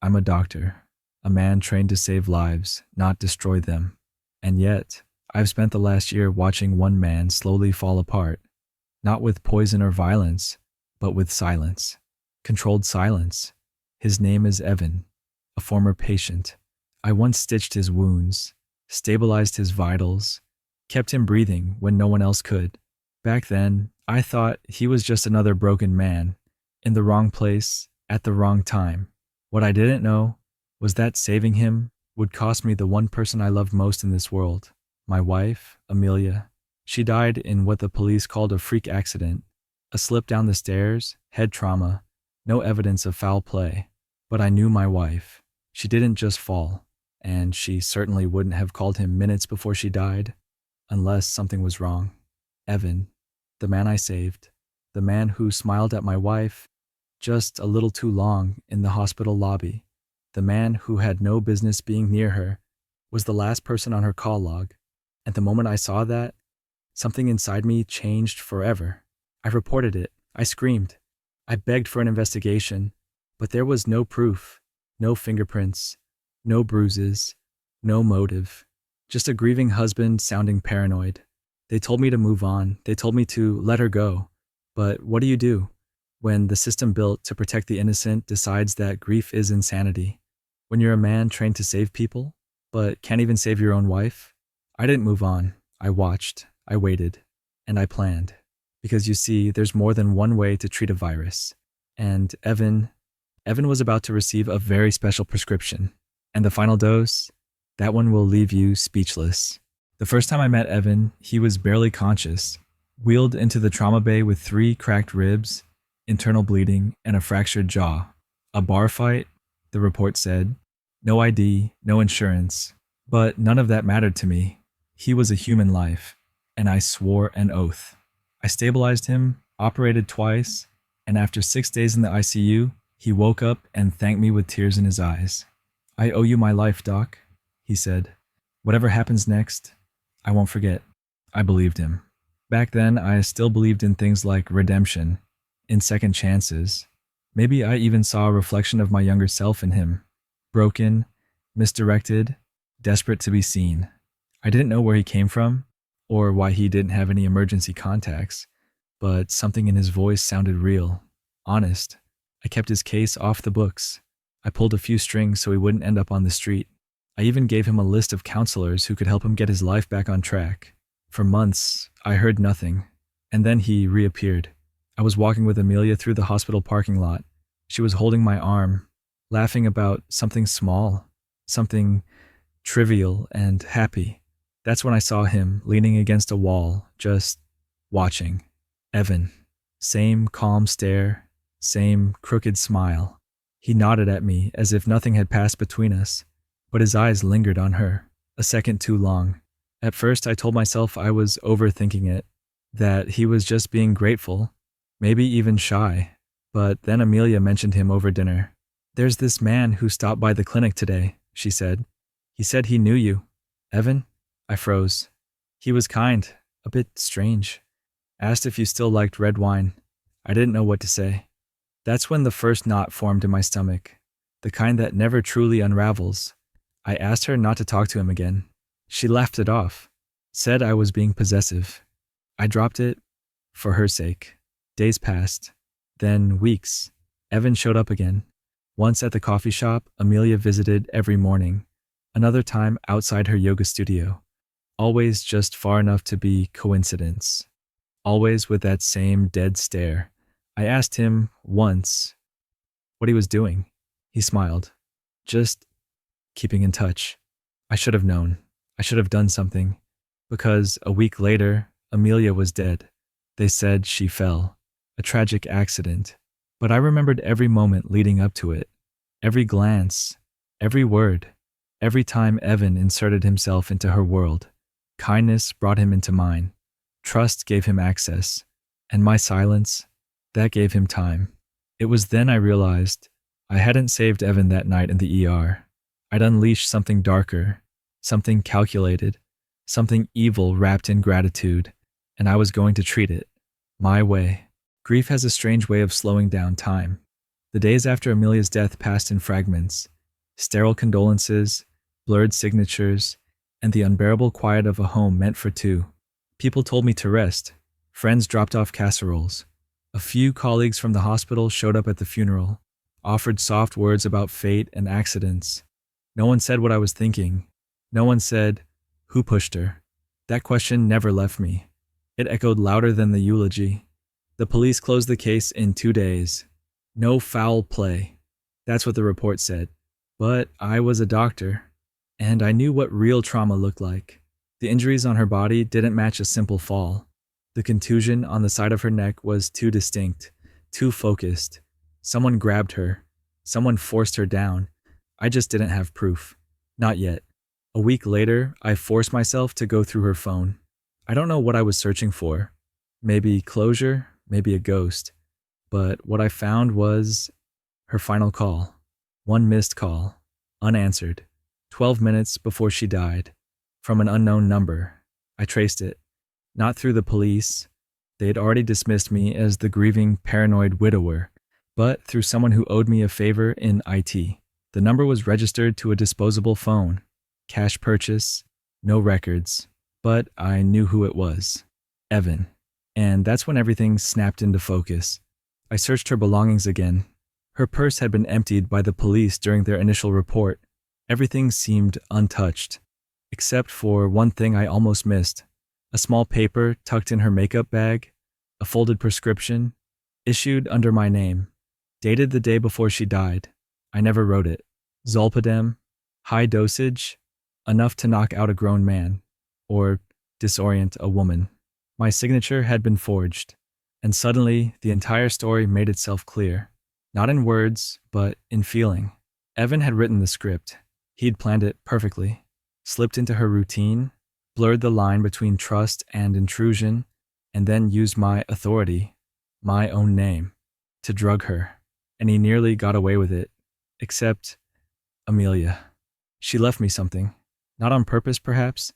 I'm a doctor, a man trained to save lives, not destroy them. And yet, I've spent the last year watching one man slowly fall apart, not with poison or violence, but with silence. Controlled silence. His name is Evan, a former patient. I once stitched his wounds, stabilized his vitals, kept him breathing when no one else could. Back then, I thought he was just another broken man, in the wrong place, at the wrong time. What I didn't know was that saving him would cost me the one person I loved most in this world, my wife, Amelia. She died in what the police called a freak accident, a slip down the stairs, head trauma, no evidence of foul play. But I knew my wife. She didn't just fall, and she certainly wouldn't have called him minutes before she died, unless something was wrong. Evan, the man I saved, the man who smiled at my wife just a little too long in the hospital lobby, the man who had no business being near her, was the last person on her call log. At the moment I saw that, something inside me changed forever. I reported it. I screamed. I begged for an investigation, but there was no proof, no fingerprints, no bruises, no motive, just a grieving husband sounding paranoid. They told me to move on. They told me to let her go. But what do you do when the system built to protect the innocent decides that grief is insanity? When you're a man trained to save people, but can't even save your own wife? I didn't move on. I watched, I waited, and I planned. Because you see, there's more than one way to treat a virus. And Evan was about to receive a very special prescription. And the final dose, that one will leave you speechless. The first time I met Evan, he was barely conscious, wheeled into the trauma bay with 3 cracked ribs, internal bleeding, and a fractured jaw. A bar fight, the report said. No ID, no insurance. But none of that mattered to me. He was a human life, and I swore an oath. I stabilized him, operated twice, and after 6 days in the ICU, he woke up and thanked me with tears in his eyes. I owe you my life, Doc, he said. Whatever happens next, I won't forget. I believed him. Back then, I still believed in things like redemption, in second chances. Maybe I even saw a reflection of my younger self in him. Broken, misdirected, desperate to be seen. I didn't know where he came from, or why he didn't have any emergency contacts, but something in his voice sounded real, honest. I kept his case off the books. I pulled a few strings so he wouldn't end up on the street. I even gave him a list of counselors who could help him get his life back on track. For months, I heard nothing, and then he reappeared. I was walking with Amelia through the hospital parking lot. She was holding my arm, laughing about something small, something trivial and happy. That's when I saw him leaning against a wall, just watching. Evan. Same calm stare, same crooked smile. He nodded at me as if nothing had passed between us, but his eyes lingered on her, a second too long. At first, I told myself I was overthinking it, that he was just being grateful, maybe even shy. But then Amelia mentioned him over dinner. There's this man who stopped by the clinic today, she said. He said he knew you. Evan? I froze. He was kind, a bit strange. Asked if you still liked red wine. I didn't know what to say. That's when the first knot formed in my stomach, the kind that never truly unravels. I asked her not to talk to him again. She laughed it off, said I was being possessive. I dropped it for her sake. Days passed, then weeks. Evan showed up again. Once at the coffee shop, Amelia visited every morning. Another time outside her yoga studio. Always just far enough to be coincidence. Always with that same dead stare. I asked him once what he was doing. He smiled. Just keeping in touch. I should have known. I should have done something. Because a week later, Amelia was dead. They said she fell. A tragic accident. But I remembered every moment leading up to it. Every glance. Every word. Every time Evan inserted himself into her world. Kindness brought him into mine. Trust gave him access. And my silence, that gave him time. It was then I realized I hadn't saved Evan that night in the ER. I'd unleashed something darker, something calculated, something evil wrapped in gratitude, and I was going to treat it my way. Grief has a strange way of slowing down time. The days after Amelia's death passed in fragments: sterile condolences, blurred signatures, and the unbearable quiet of a home meant for two. People told me to rest. Friends dropped off casseroles. A few colleagues from the hospital showed up at the funeral, offered soft words about fate and accidents. No one said what I was thinking. No one said, "Who pushed her?" That question never left me. It echoed louder than the eulogy. The police closed the case in 2 days. No foul play. That's what the report said. But I was a doctor, and I knew what real trauma looked like. The injuries on her body didn't match a simple fall. The contusion on the side of her neck was too distinct, too focused. Someone grabbed her. Someone forced her down. I just didn't have proof. Not yet. A week later, I forced myself to go through her phone. I don't know what I was searching for. Maybe closure, maybe a ghost. But what I found was her final call. One missed call, unanswered, 12 minutes before she died, from an unknown number. I traced it. Not through the police. They had already dismissed me as the grieving, paranoid widower, but through someone who owed me a favor in IT. The number was registered to a disposable phone. Cash purchase, no records, but I knew who it was. Evan. And that's when everything snapped into focus. I searched her belongings again. Her purse had been emptied by the police during their initial report. Everything seemed untouched, except for one thing I almost missed: a small paper tucked in her makeup bag, a folded prescription, issued under my name, dated the day before she died. I never wrote it. Zolpidem, high dosage, enough to knock out a grown man, or disorient a woman. My signature had been forged, and suddenly the entire story made itself clear. Not in words, but in feeling. Evan had written the script. He'd planned it perfectly, slipped into her routine, blurred the line between trust and intrusion, and then used my authority, my own name, to drug her. And he nearly got away with it. Except Amelia. She left me something. Not on purpose, perhaps,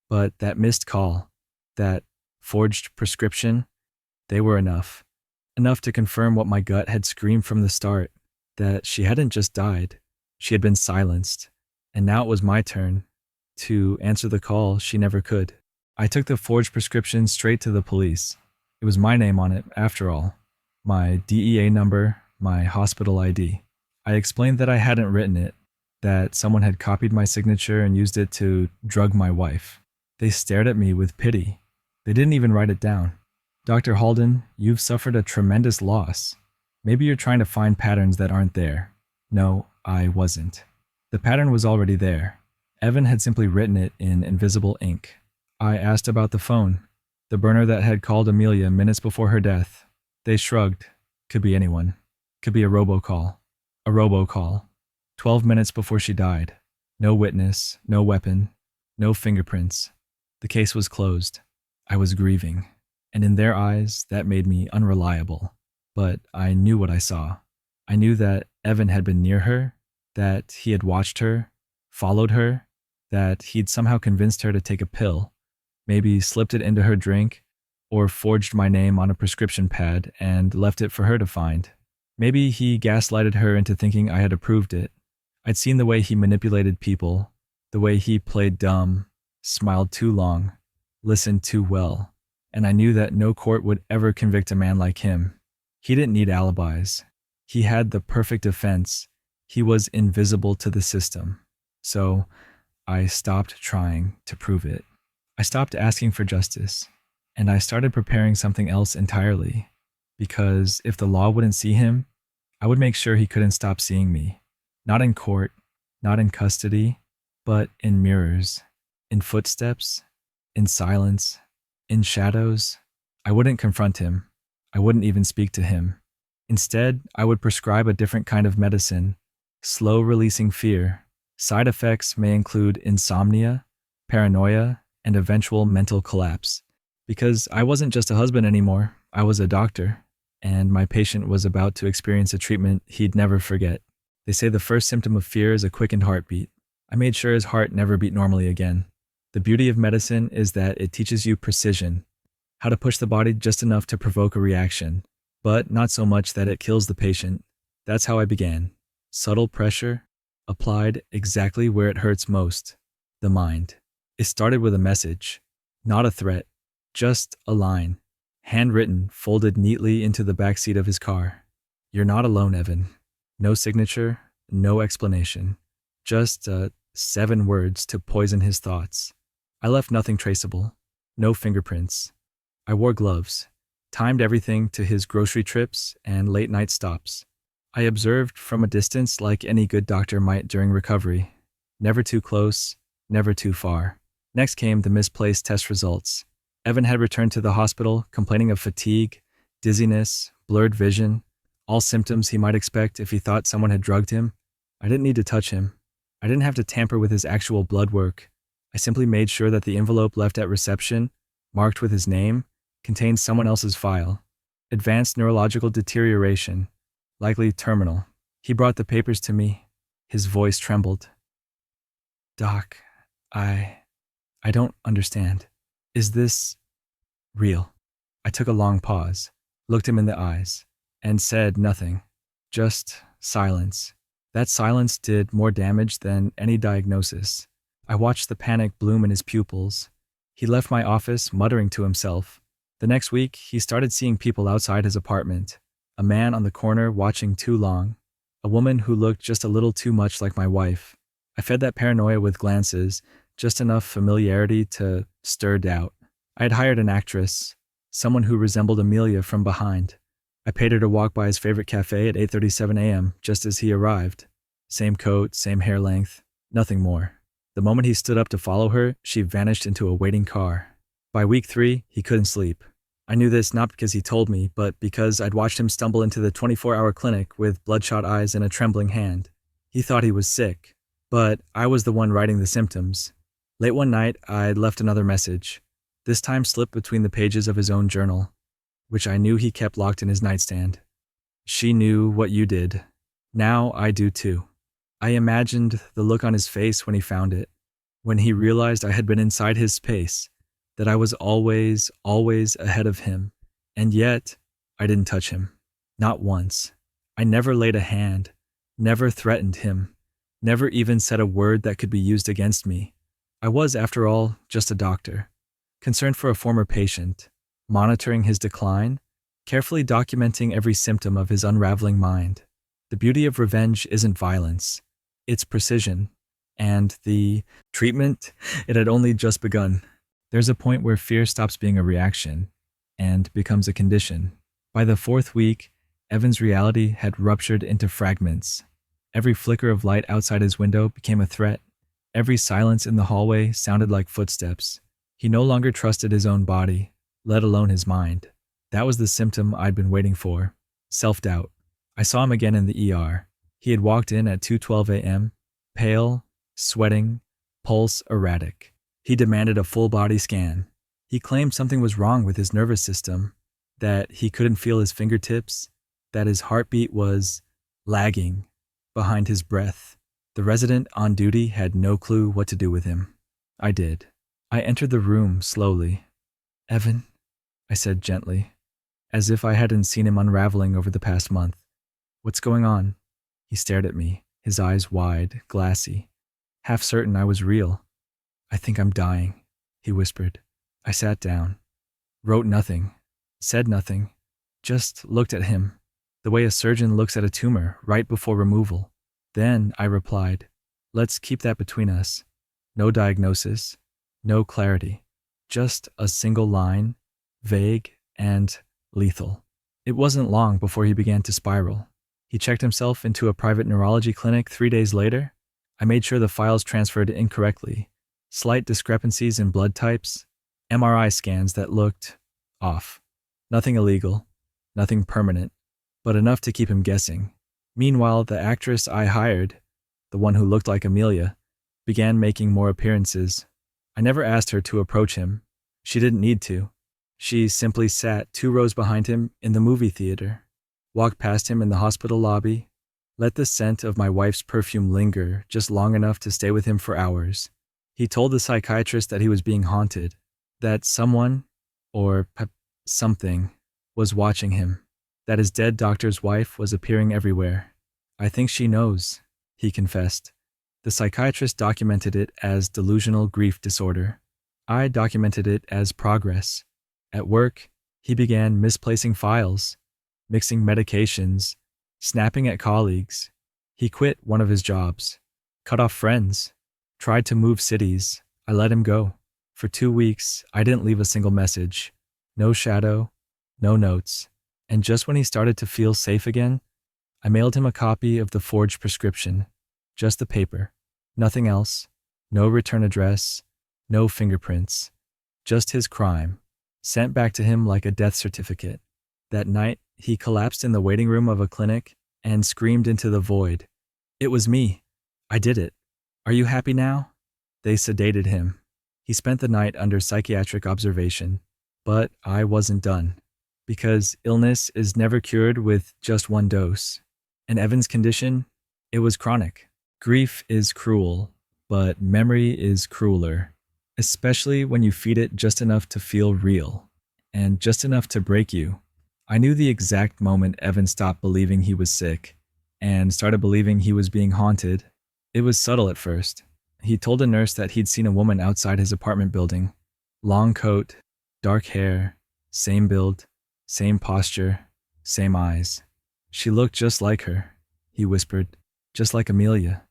but that missed call, that forged prescription, they were enough. Enough to confirm what my gut had screamed from the start, that she hadn't just died, she had been silenced. And now it was my turn to answer the call she never could. I took the forged prescription straight to the police. It was my name on it, after all. My DEA number, my hospital ID. I explained that I hadn't written it, that someone had copied my signature and used it to drug my wife. They stared at me with pity. They didn't even write it down. "Dr. Halden, you've suffered a tremendous loss. Maybe you're trying to find patterns that aren't there." No, I wasn't. The pattern was already there. Evan had simply written it in invisible ink. I asked about the phone, the burner that had called Amelia minutes before her death. They shrugged. Could be anyone. Could be a robocall. A robocall. 12 minutes before she died. No witness, no weapon, no fingerprints. The case was closed. I was grieving, and in their eyes, that made me unreliable. But I knew what I saw. I knew that Evan had been near her, that he had watched her, followed her, that he'd somehow convinced her to take a pill, maybe slipped it into her drink, or forged my name on a prescription pad and left it for her to find. Maybe he gaslighted her into thinking I had approved it. I'd seen the way he manipulated people, the way he played dumb, smiled too long, listened too well, and I knew that no court would ever convict a man like him. He didn't need alibis. He had the perfect defense. He was invisible to the system. So I stopped trying to prove it. I stopped asking for justice, and I started preparing something else entirely, because if the law wouldn't see him, I would make sure he couldn't stop seeing me. Not in court, not in custody, but in mirrors, in footsteps, in silence, in shadows. I wouldn't confront him. I wouldn't even speak to him. Instead, I would prescribe a different kind of medicine, slow-releasing fear. Side effects may include insomnia, paranoia, and eventual mental collapse. Because I wasn't just a husband anymore, I was a doctor, and my patient was about to experience a treatment he'd never forget. They say the first symptom of fear is a quickened heartbeat. I made sure his heart never beat normally again. The beauty of medicine is that it teaches you precision, how to push the body just enough to provoke a reaction, but not so much that it kills the patient. That's how I began. Subtle pressure, applied exactly where it hurts most, the mind. It started with a message, not a threat, just a line, handwritten, folded neatly into the back seat of his car. You're not alone, Evan. No signature, no explanation. Just 7 words to poison his thoughts. I left nothing traceable. No fingerprints. I wore gloves, timed everything to his grocery trips and late night stops. I observed from a distance like any good doctor might during recovery. Never too close, never too far. Next came the misplaced test results. Evan had returned to the hospital complaining of fatigue, dizziness, blurred vision, all symptoms he might expect if he thought someone had drugged him. I didn't need to touch him. I didn't have to tamper with his actual blood work. I simply made sure that the envelope left at reception, marked with his name, contained someone else's file. Advanced neurological deterioration, likely terminal. He brought the papers to me. His voice trembled. Doc, I don't understand. Is this real? I took a long pause, looked him in the eyes, and said nothing. Just silence. That silence did more damage than any diagnosis. I watched the panic bloom in his pupils. He left my office muttering to himself. The next week, he started seeing people outside his apartment. A man on the corner watching too long. A woman who looked just a little too much like my wife. I fed that paranoia with glances, just enough familiarity to stir doubt. I had hired an actress, someone who resembled Amelia from behind. I paid her to walk by his favorite cafe at 8:37 a.m. just as he arrived. Same coat, same hair length, nothing more. The moment he stood up to follow her, she vanished into a waiting car. By week 3, he couldn't sleep. I knew this not because he told me, but because I'd watched him stumble into the 24-hour clinic with bloodshot eyes and a trembling hand. He thought he was sick, but I was the one writing the symptoms. Late one night, I left another message, this time slipped between the pages of his own journal, which I knew he kept locked in his nightstand. She knew what you did. Now I do too. I imagined the look on his face when he found it, when he realized I had been inside his space, that I was always, always ahead of him, and yet I didn't touch him. Not once. I never laid a hand, never threatened him, never even said a word that could be used against me. I was, after all, just a doctor, concerned for a former patient, monitoring his decline, carefully documenting every symptom of his unraveling mind. The beauty of revenge isn't violence, it's precision. And the treatment, it had only just begun. There's a point where fear stops being a reaction and becomes a condition. By the 4th week, Evan's reality had ruptured into fragments. Every flicker of light outside his window became a threat. Every silence in the hallway sounded like footsteps. He no longer trusted his own body, let alone his mind. That was the symptom I'd been waiting for. Self-doubt. I saw him again in the ER. He had walked in at 2:12 a.m., pale, sweating, pulse erratic. He demanded a full-body scan. He claimed something was wrong with his nervous system, that he couldn't feel his fingertips, that his heartbeat was lagging behind his breath. The resident on duty had no clue what to do with him. I did. I entered the room slowly. "Evan," I said gently, as if I hadn't seen him unraveling over the past month. "What's going on?" He stared at me, his eyes wide, glassy, half certain I was real. "I think I'm dying," he whispered. I sat down, wrote nothing, said nothing, just looked at him, the way a surgeon looks at a tumor right before removal. Then I replied, "Let's keep that between us. No diagnosis, no clarity, just a single line, vague and lethal." It wasn't long before he began to spiral. He checked himself into a private neurology clinic 3 days later. I made sure the files transferred incorrectly. Slight discrepancies in blood types, MRI scans that looked off. Nothing illegal, nothing permanent, but enough to keep him guessing. Meanwhile, the actress I hired, the one who looked like Amelia, began making more appearances. I never asked her to approach him. She didn't need to. She simply sat 2 rows behind him in the movie theater, walked past him in the hospital lobby, let the scent of my wife's perfume linger just long enough to stay with him for hours. He told the psychiatrist that he was being haunted, that someone, or something, was watching him, that his dead doctor's wife was appearing everywhere. I think she knows, he confessed. The psychiatrist documented it as delusional grief disorder. I documented it as progress. At work, he began misplacing files, mixing medications, snapping at colleagues. He quit one of his jobs, cut off friends, tried to move cities. I let him go. For 2 weeks, I didn't leave a single message. No shadow, no notes. And just when he started to feel safe again, I mailed him a copy of the forged prescription. Just the paper. Nothing else. No return address. No fingerprints. Just his crime. Sent back to him like a death certificate. That night, he collapsed in the waiting room of a clinic and screamed into the void. It was me. I did it. Are you happy now? They sedated him. He spent the night under psychiatric observation. But I wasn't done. Because illness is never cured with just one dose. In Evan's condition, it was chronic. Grief is cruel, but memory is crueler. Especially when you feed it just enough to feel real. And just enough to break you. I knew the exact moment Evan stopped believing he was sick and started believing he was being haunted. It was subtle at first. He told a nurse that he'd seen a woman outside his apartment building. Long coat, dark hair, same build, same posture, same eyes. She looked just like her, he whispered, just like Amelia.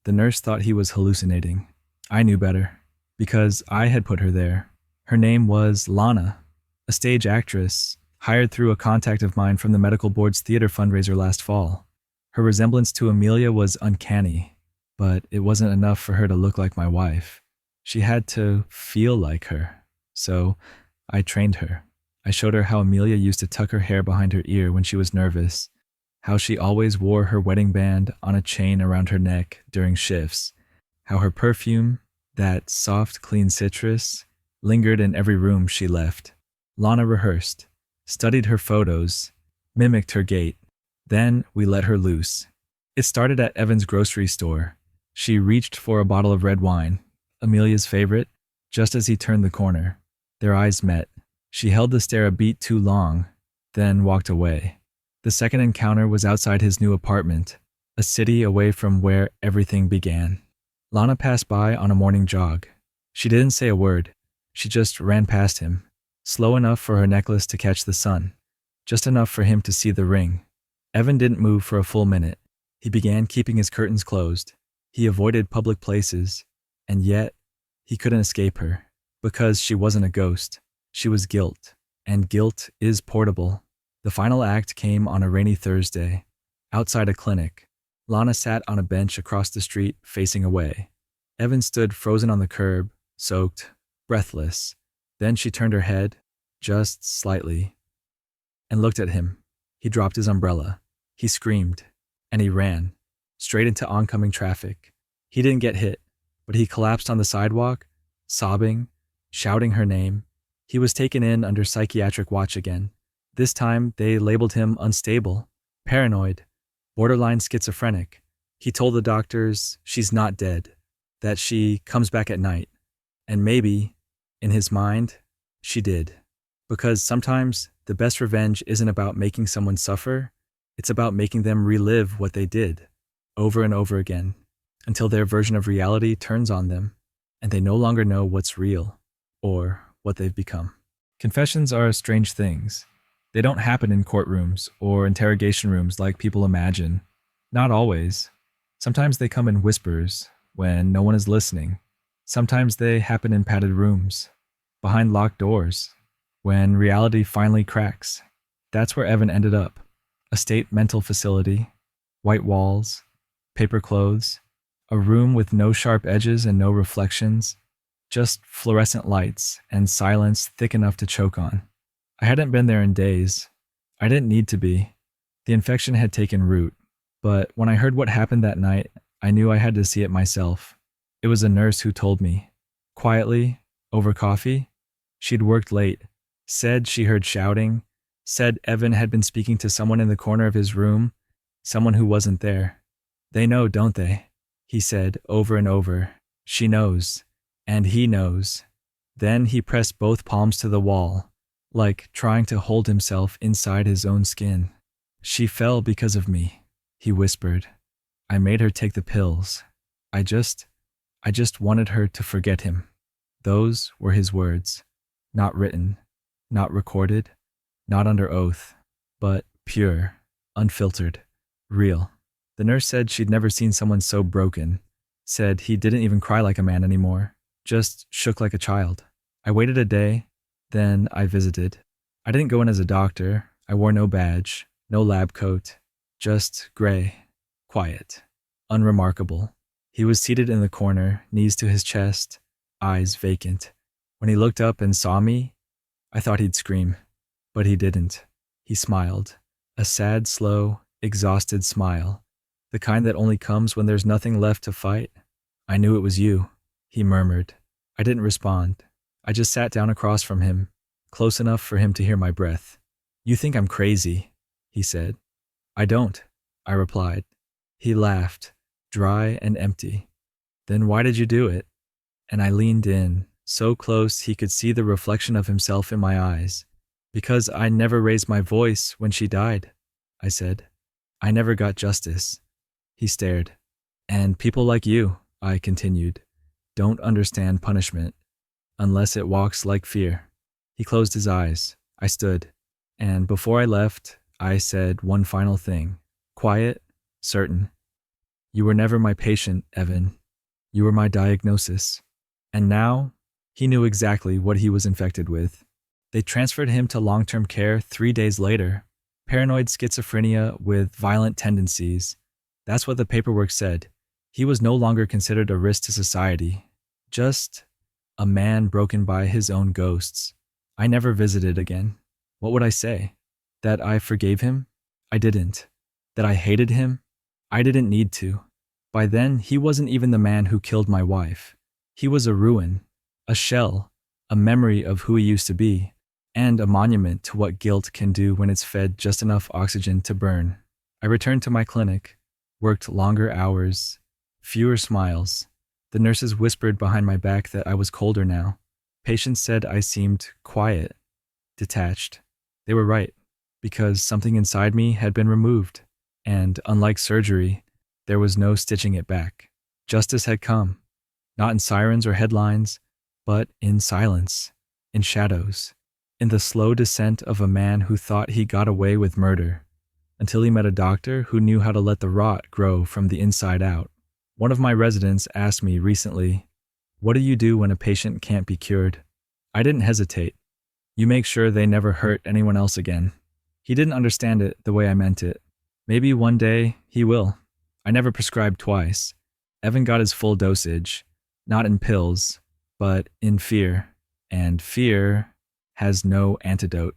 The nurse thought he was hallucinating. I knew better, because I had put her there. Her name was Lana, a stage actress, hired through a contact of mine from the medical board's theater fundraiser last fall. Her resemblance to Amelia was uncanny, but it wasn't enough for her to look like my wife. She had to feel like her. So I trained her. I showed her how Amelia used to tuck her hair behind her ear when she was nervous, how she always wore her wedding band on a chain around her neck during shifts, how her perfume, that soft, clean citrus, lingered in every room she left. Lana rehearsed, studied her photos, mimicked her gait. Then we let her loose. It started at Evan's grocery store. She reached for a bottle of red wine, Amelia's favorite, just as he turned the corner. Their eyes met. She held the stare a beat too long, then walked away. The second encounter was outside his new apartment, a city away from where everything began. Lana passed by on a morning jog. She didn't say a word. She just ran past him, slow enough for her necklace to catch the sun, just enough for him to see the ring. Evan didn't move for a full minute. He began keeping his curtains closed. He avoided public places, and yet he couldn't escape her, because she wasn't a ghost. She was guilt, and guilt is portable. The final act came on a rainy Thursday, outside a clinic. Lana sat on a bench across the street, facing away. Evan stood frozen on the curb, soaked, breathless. Then she turned her head, just slightly, and looked at him. He dropped his umbrella. He screamed, and he ran, straight into oncoming traffic. He didn't get hit, but he collapsed on the sidewalk, sobbing, shouting her name. He was taken in under psychiatric watch again. This time, they labeled him unstable, paranoid, borderline schizophrenic. He told the doctors she's not dead, that she comes back at night. And maybe, in his mind, she did. Because sometimes the best revenge isn't about making someone suffer, it's about making them relive what they did, over and over again, until their version of reality turns on them, and they no longer know what's real, or what they've become. Confessions are strange things. They don't happen in courtrooms or interrogation rooms like people imagine. Not always. Sometimes they come in whispers, when no one is listening. Sometimes they happen in padded rooms, behind locked doors, when reality finally cracks. That's where Evan ended up. A state mental facility, white walls, paper clothes, a room with no sharp edges and no reflections, just fluorescent lights and silence thick enough to choke on. I hadn't been there in days. I didn't need to be. The infection had taken root, but when I heard what happened that night, I knew I had to see it myself. It was a nurse who told me, quietly, over coffee. She'd worked late, said she heard shouting, said Evan had been speaking to someone in the corner of his room, someone who wasn't there. They know, don't they? He said over and over. She knows. And he knows. Then he pressed both palms to the wall, like trying to hold himself inside his own skin. She fell because of me. he whispered. I made her take the pills. I just I just wanted her to forget him. Those were his words. Not written, not recorded, not under oath, but pure, unfiltered, real. The nurse said she'd never seen someone so broken, said he didn't even cry like a man anymore, just shook like a child. I waited a day, then I visited. I didn't go in as a doctor. I wore no badge, no lab coat, just gray, quiet, unremarkable. He was seated in the corner, knees to his chest, eyes vacant. When he looked up and saw me, I thought he'd scream, but he didn't. He smiled, a sad, slow, exhausted smile, the kind that only comes when there's nothing left to fight. I knew it was you, he murmured. I didn't respond. I just sat down across from him, close enough for him to hear my breath. You think I'm crazy, he said. I don't, I replied. He laughed, dry and empty. Then why did you do it? And I leaned in, so close he could see the reflection of himself in my eyes. Because I never raised my voice when she died, I said. I never got justice. He stared. And people like you, I continued, don't understand punishment, unless it walks like fear. He closed his eyes. I stood. And before I left, I said one final thing. Quiet, certain. You were never my patient, Evan. You were my diagnosis. And now, he knew exactly what he was infected with. They transferred him to long-term care 3 days later. Paranoid schizophrenia with violent tendencies. That's what the paperwork said. He was no longer considered a risk to society. Just a man broken by his own ghosts. I never visited again. What would I say? That I forgave him? I didn't. That I hated him? I didn't need to. By then, he wasn't even the man who killed my wife. He was a ruin, a shell, a memory of who he used to be, and a monument to what guilt can do when it's fed just enough oxygen to burn. I returned to my clinic, worked longer hours, fewer smiles. The nurses whispered behind my back that I was colder now. Patients said I seemed quiet, detached. They were right, because something inside me had been removed, and unlike surgery, there was no stitching it back. Justice had come, not in sirens or headlines, but in silence, in shadows, in the slow descent of a man who thought he got away with murder, until he met a doctor who knew how to let the rot grow from the inside out. One of my residents asked me recently, what do you do when a patient can't be cured? I didn't hesitate. You make sure they never hurt anyone else again. He didn't understand it the way I meant it. Maybe one day he will. I never prescribed twice. Evan got his full dosage, not in pills, but in fear. And fear has no antidote.